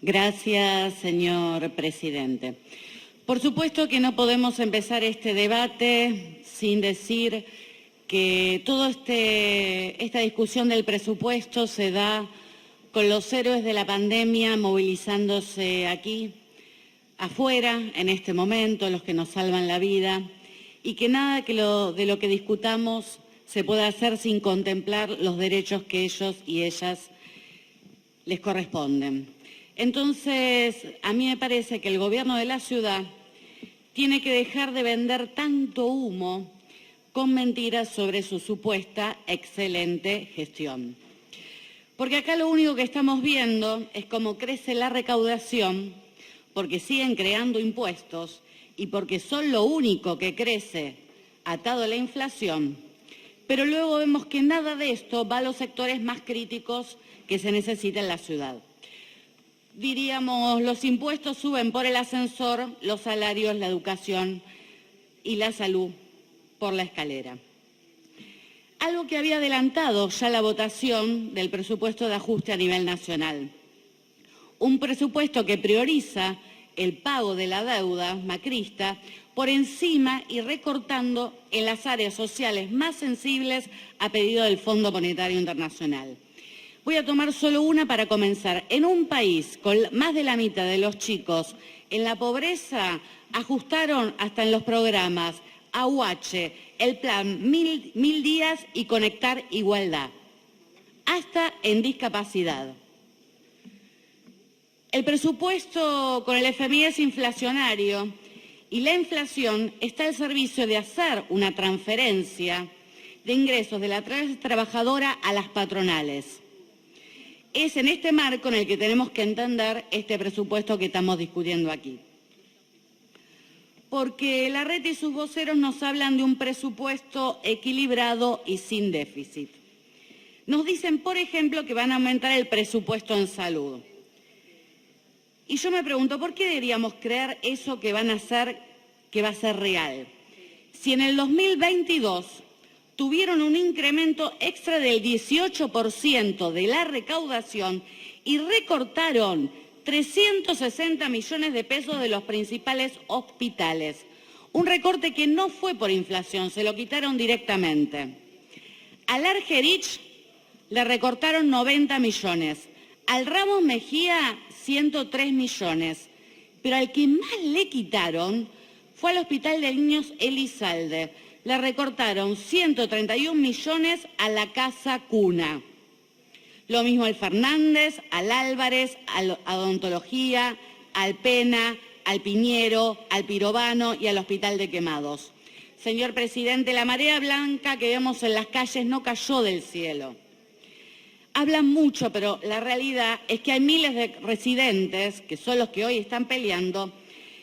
Gracias, señor presidente. Por supuesto que no podemos empezar este debate sin decir que toda esta discusión del presupuesto se da con los héroes de la pandemia movilizándose aquí, afuera, en este momento, los que nos salvan la vida, y que nada de lo que discutamos se pueda hacer sin contemplar los derechos que ellos y ellas les corresponden. Entonces, a mí me parece que el gobierno de la ciudad tiene que dejar de vender tanto humo con mentiras sobre su supuesta excelente gestión. Porque acá lo único que estamos viendo es cómo crece la recaudación, porque siguen creando impuestos y porque son lo único que crece atado a la inflación, pero luego vemos que nada de esto va a los sectores más críticos que se necesitan en la ciudad. Diríamos, los impuestos suben por el ascensor, los salarios, la educación y la salud por la escalera. Algo que había adelantado ya la votación del presupuesto de ajuste a nivel nacional. Un presupuesto que prioriza el pago de la deuda macrista por encima y recortando en las áreas sociales más sensibles a pedido del Fondo Monetario Internacional. Voy a tomar solo una para comenzar. En un país con más de la mitad de los chicos en la pobreza, ajustaron hasta en los programas AUH, el plan 1000 días y Conectar Igualdad, hasta en discapacidad. El presupuesto con el FMI es inflacionario y la inflación está al servicio de hacer una transferencia de ingresos de la clase trabajadora a las patronales. Es en este marco en el que tenemos que entender este presupuesto que estamos discutiendo aquí. Porque Larreta y sus voceros nos hablan de un presupuesto equilibrado y sin déficit. Nos dicen, por ejemplo, que van a aumentar el presupuesto en salud. Y yo me pregunto, ¿por qué deberíamos creer eso que van a hacer, que va a ser real? Si en el 2022 tuvieron un incremento extra del 18% de la recaudación y recortaron 360 millones de pesos de los principales hospitales. Un recorte que no fue por inflación, se lo quitaron directamente. Al Argerich le recortaron 90 millones, al Ramos Mejía 103 millones, pero al que más le quitaron fue al Hospital de Niños Elizalde. Le recortaron 131 millones a la Casa Cuna. Lo mismo al Fernández, al Álvarez, a Odontología, al Pena, al Piñero, al Pirobano y al Hospital de Quemados. Señor presidente, la marea blanca que vemos en las calles no cayó del cielo. Hablan mucho, pero la realidad es que hay miles de residentes, que son los que hoy están peleando,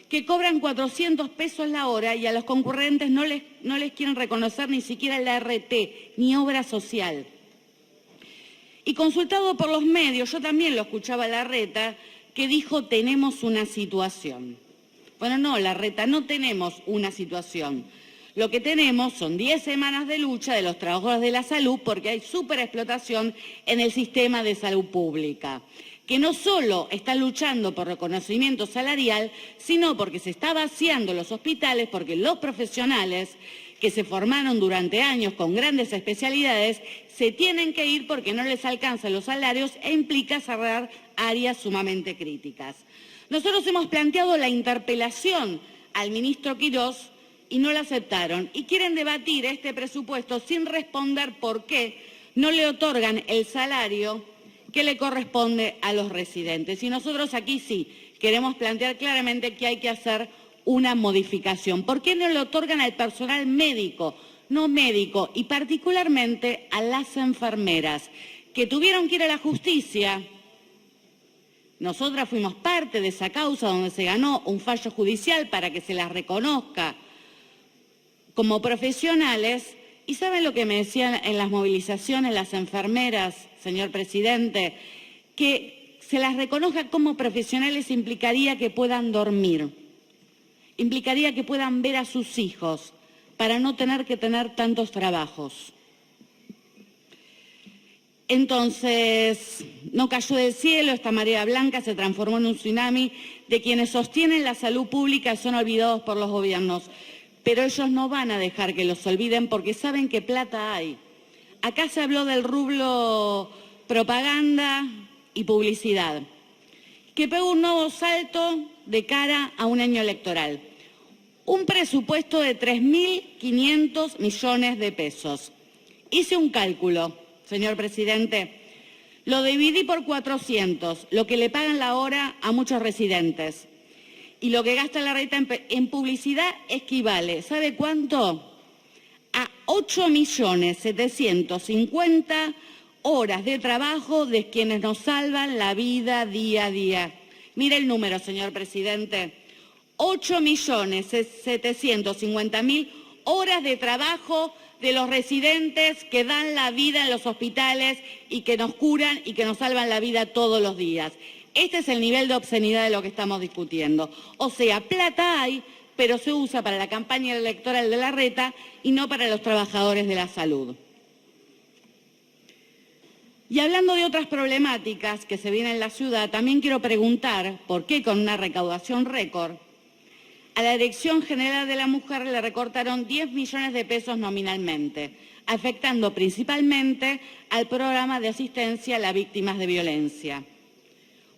que cobran 400 pesos la hora y a los concurrentes no les quieren reconocer ni siquiera la RT, ni obra social. Y consultado por los medios, yo también lo escuchaba a Larreta, que dijo tenemos una situación. Bueno, no, Larreta, no tenemos una situación. Lo que tenemos son 10 semanas de lucha de los trabajadores de la salud porque hay superexplotación en el sistema de salud pública, que no solo están luchando por reconocimiento salarial, sino porque se está vaciando los hospitales, porque los profesionales que se formaron durante años con grandes especialidades se tienen que ir porque no les alcanzan los salarios e implica cerrar áreas sumamente críticas. Nosotros hemos planteado la interpelación al ministro Quirós y no la aceptaron y quieren debatir este presupuesto sin responder por qué no le otorgan el salario que le corresponde a los residentes. Y nosotros aquí sí queremos plantear claramente que hay que hacer una modificación. ¿Por qué no le otorgan al personal médico, no médico, y particularmente a las enfermeras, que tuvieron que ir a la justicia? Nosotras fuimos parte de esa causa donde se ganó un fallo judicial para que se las reconozca como profesionales. ¿Y saben lo que me decían en las movilizaciones las enfermeras, señor presidente? Que se las reconozca como profesionales implicaría que puedan dormir, implicaría que puedan ver a sus hijos para no tener que tener tantos trabajos. Entonces, no cayó del cielo, esta marea blanca se transformó en un tsunami de quienes sostienen la salud pública y son olvidados por los gobiernos. Pero ellos no van a dejar que los olviden porque saben que plata hay. Acá se habló del rublo propaganda y publicidad, que pegó un nuevo salto de cara a un año electoral. Un presupuesto de 3.500 millones de pesos. Hice un cálculo, señor presidente, lo dividí por 400, lo que le pagan la hora a muchos residentes. Y lo que gasta la reta en publicidad equivale, ¿sabe cuánto? A 8.750.000 horas de trabajo de quienes nos salvan la vida día a día. Mire el número, señor presidente. 8.750.000 horas de trabajo de los residentes que dan la vida en los hospitales y que nos curan y que nos salvan la vida todos los días. Este es el nivel de obscenidad de lo que estamos discutiendo. O sea, plata hay, pero se usa para la campaña electoral de la reta y no para los trabajadores de la salud. Y hablando de otras problemáticas que se vienen en la ciudad, también quiero preguntar por qué con una recaudación récord a la Dirección General de la Mujer le recortaron 10 millones de pesos nominalmente, afectando principalmente al programa de asistencia a las víctimas de violencia.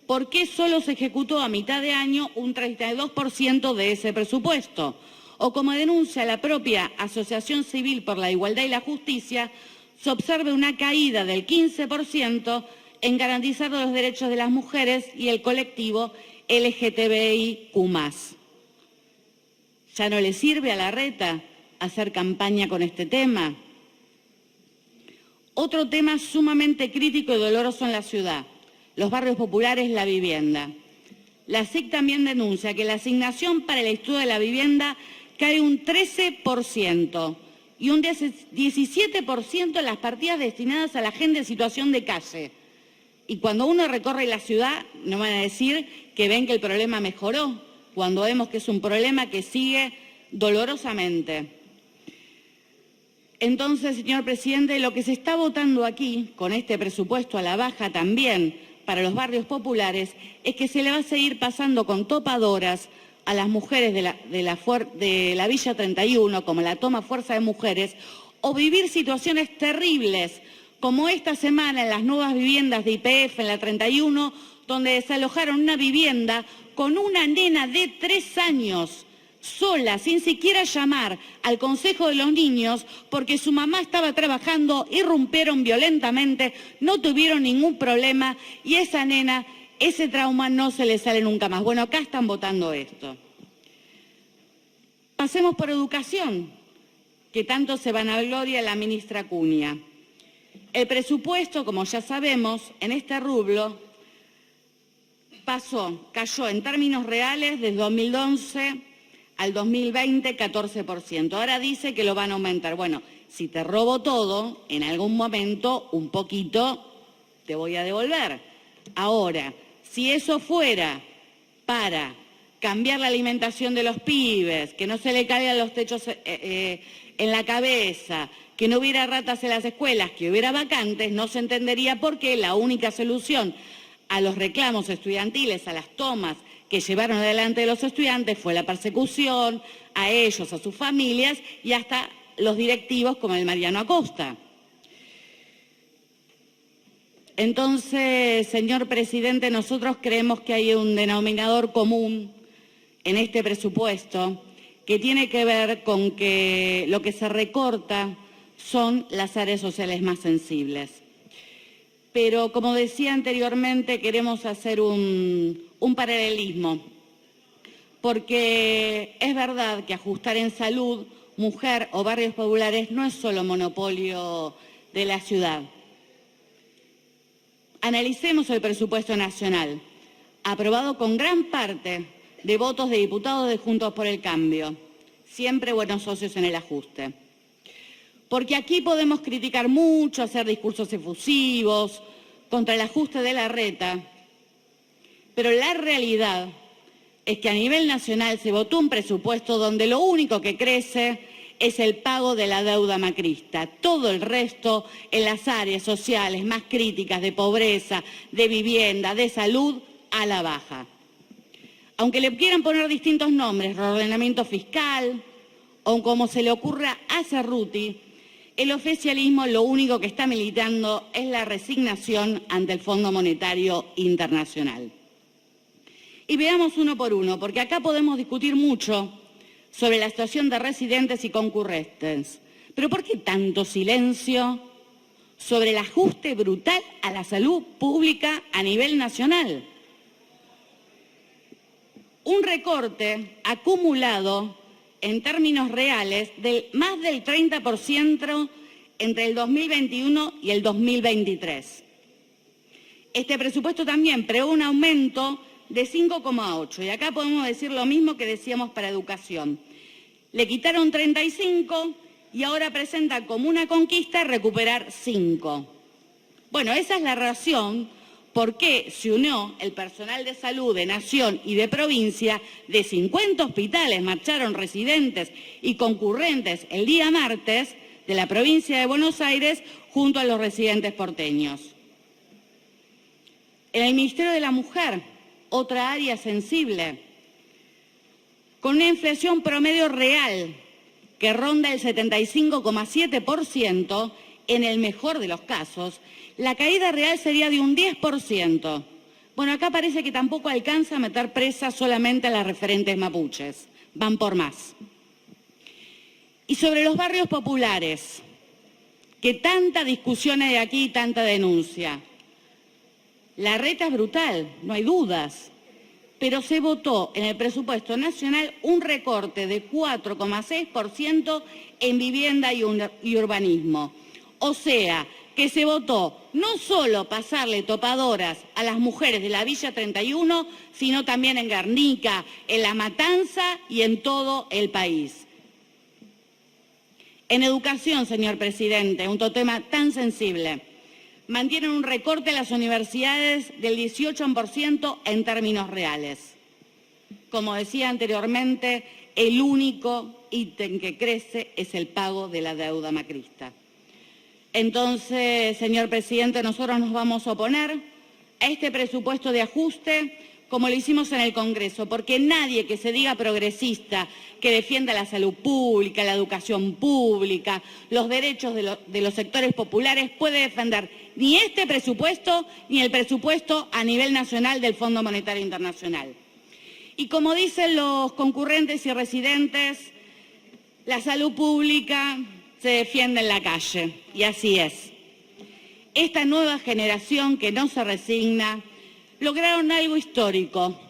¿Por qué solo se ejecutó a mitad de año un 32% de ese presupuesto? O como denuncia la propia Asociación Civil por la Igualdad y la Justicia, se observa una caída del 15% en garantizar los derechos de las mujeres y el colectivo LGTBIQ+. ¿Ya no le sirve a la reta hacer campaña con este tema? Otro tema sumamente crítico y doloroso en la ciudad, los barrios populares, la vivienda. La SIC también denuncia que la asignación para el estudio de la vivienda cae un 13% y un 17% en las partidas destinadas a la gente en situación de calle. Y cuando uno recorre la ciudad, no van a decir que ven que el problema mejoró, cuando vemos que es un problema que sigue dolorosamente. Entonces, señor presidente, lo que se está votando aquí, con este presupuesto a la baja también para los barrios populares, es que se le va a seguir pasando con topadoras a las mujeres de la Villa 31, como la toma fuerza de mujeres, o vivir situaciones terribles, como esta semana en las nuevas viviendas de YPF en la 31, donde desalojaron una vivienda con una nena de 3 años, sola, sin siquiera llamar al Consejo de los Niños, porque su mamá estaba trabajando, irrumpieron violentamente, no tuvieron ningún problema y esa nena, ese trauma no se le sale nunca más. Bueno, acá están votando esto. Pasemos por educación, que tanto se vanagloria la ministra Acuña. El presupuesto, como ya sabemos, en este rubro cayó en términos reales desde 2011 al 2020 14%. Ahora dice que lo van a aumentar. Bueno, si te robo todo, en algún momento un poquito te voy a devolver. Ahora, si eso fuera para cambiar la alimentación de los pibes, que no se le caigan los techos en la cabeza, que no hubiera ratas en las escuelas, que hubiera vacantes, no se entendería por qué la única solución a los reclamos estudiantiles, a las tomas que llevaron adelante los estudiantes fue la persecución a ellos, a sus familias y hasta los directivos como el Mariano Acosta. Entonces, señor presidente, nosotros creemos que hay un denominador común en este presupuesto que tiene que ver con que lo que se recorta son las áreas sociales más sensibles. Pero, como decía anteriormente, queremos hacer un paralelismo, porque es verdad que ajustar en salud, mujer o barrios populares no es solo monopolio de la ciudad. Analicemos el presupuesto nacional, aprobado con gran parte de votos de diputados de Juntos por el Cambio, siempre buenos socios en el ajuste. Porque aquí podemos criticar mucho, hacer discursos efusivos contra el ajuste de la reta, pero la realidad es que a nivel nacional se votó un presupuesto donde lo único que crece es el pago de la deuda macrista. Todo el resto, en las áreas sociales más críticas de pobreza, de vivienda, de salud, a la baja. Aunque le quieran poner distintos nombres, reordenamiento fiscal, o como se le ocurra a Cerruti, el oficialismo lo único que está militando es la resignación ante el Fondo Monetario Internacional. Y veamos uno por uno, porque acá podemos discutir mucho sobre la situación de residentes y concurrentes. Pero ¿por qué tanto silencio sobre el ajuste brutal a la salud pública a nivel nacional? Un recorte acumulado en términos reales de más del 30% entre el 2021 y el 2023. Este presupuesto también prevé un aumento de 5,8, y acá podemos decir lo mismo que decíamos para educación. Le quitaron 35 y ahora presenta como una conquista recuperar 5. Bueno, esa es la razón por qué se unió el personal de salud de Nación y de provincia. De 50 hospitales marcharon residentes y concurrentes el día martes de la provincia de Buenos Aires junto a los residentes porteños. En el Ministerio de la Mujer, otra área sensible, con una inflación promedio real que ronda el 75,7%, en el mejor de los casos, la caída real sería de un 10%. Bueno, acá parece que tampoco alcanza a meter presa solamente a las referentes mapuches, van por más. Y sobre los barrios populares, que tanta discusión hay aquí y tanta denuncia. La reta es brutal, no hay dudas, pero se votó en el presupuesto nacional un recorte de 4,6% en vivienda y urbanismo. O sea, que se votó no solo pasarle topadoras a las mujeres de la Villa 31, sino también en Guernica, en La Matanza y en todo el país. En educación, señor presidente, un tema tan sensible, mantienen un recorte a las universidades del 18% en términos reales. Como decía anteriormente, el único ítem que crece es el pago de la deuda macrista. Entonces, señor presidente, nosotros nos vamos a oponer a este presupuesto de ajuste como lo hicimos en el Congreso, porque nadie que se diga progresista, que defienda la salud pública, la educación pública, los derechos de los sectores populares, puede defender ni este presupuesto ni el presupuesto a nivel nacional del Fondo Monetario Internacional. Y como dicen los concurrentes y residentes, la salud pública se defiende en la calle, y así es. Esta nueva generación que no se resigna lograron algo histórico.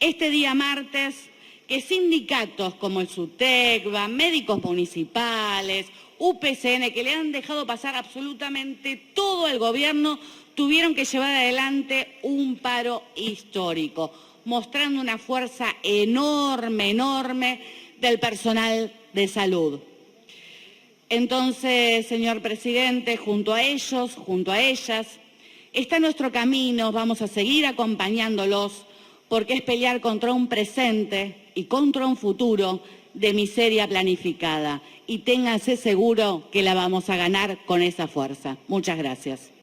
Este día martes, que sindicatos como el SUTECBA, médicos municipales, UPCN, que le han dejado pasar absolutamente todo al gobierno, tuvieron que llevar adelante un paro histórico, mostrando una fuerza enorme, enorme del personal de salud. Entonces, señor presidente, junto a ellos, junto a ellas, está nuestro camino, vamos a seguir acompañándolos, porque es pelear contra un presente y contra un futuro de miseria planificada. Y ténganse seguro que la vamos a ganar con esa fuerza. Muchas gracias.